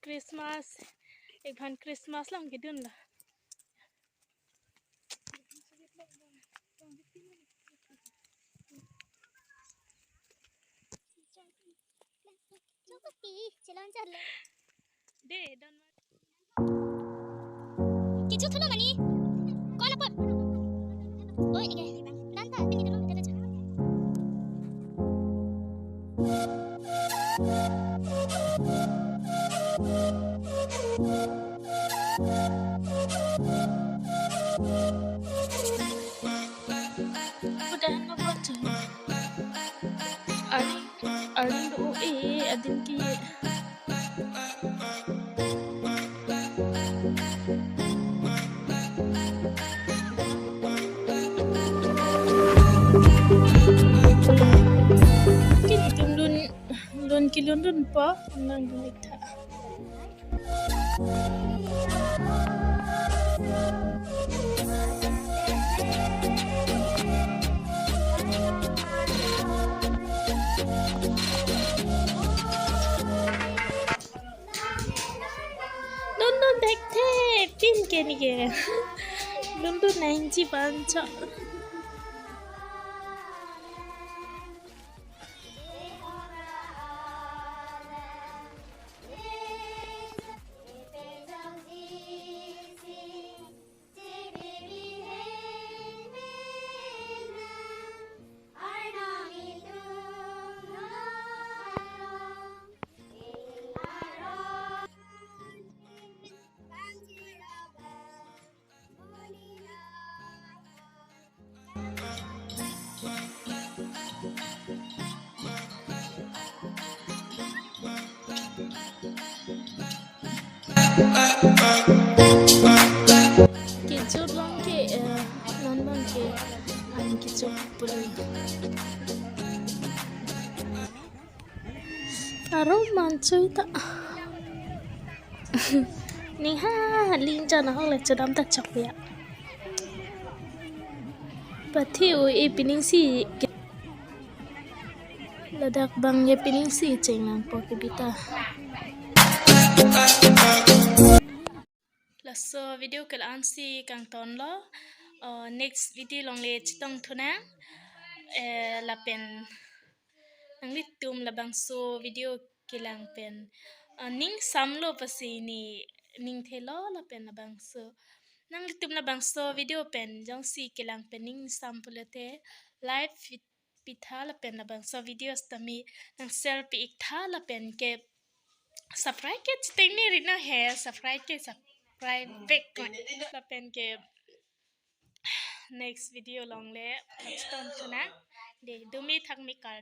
Christmas एक भान Christmas ला उनके दिन ला दे डन किचु थुलो मनी कौन अपन ओए इके नंदा तिनी दम तेरे जा udah nopot Arin do adin ki Lon ki London pa nang dumitha London dekte pin ke ni ke London 90 pancha Kicau long ke non bang ke ani kicau pulai aro mancui ta ni ha ling jana hong le chadam ta chak ya pathi o e pining si ladak bang ye pining si chenglang po ke bita laso video kelaan si kang ton lo next video long le chitong thuna la pen ang litum labang so video kilang pen ning samlo pasi ni ning thelo la pen labang so nang litum labang so video pen jong si kilang pen ning sampulate live pitha la pen labang so videos tami nang selfie ikha la pen ke subscribe ke chiting ni rina hai subscribe back la pen ke next video long le chitong thuna de dumi thak mi kar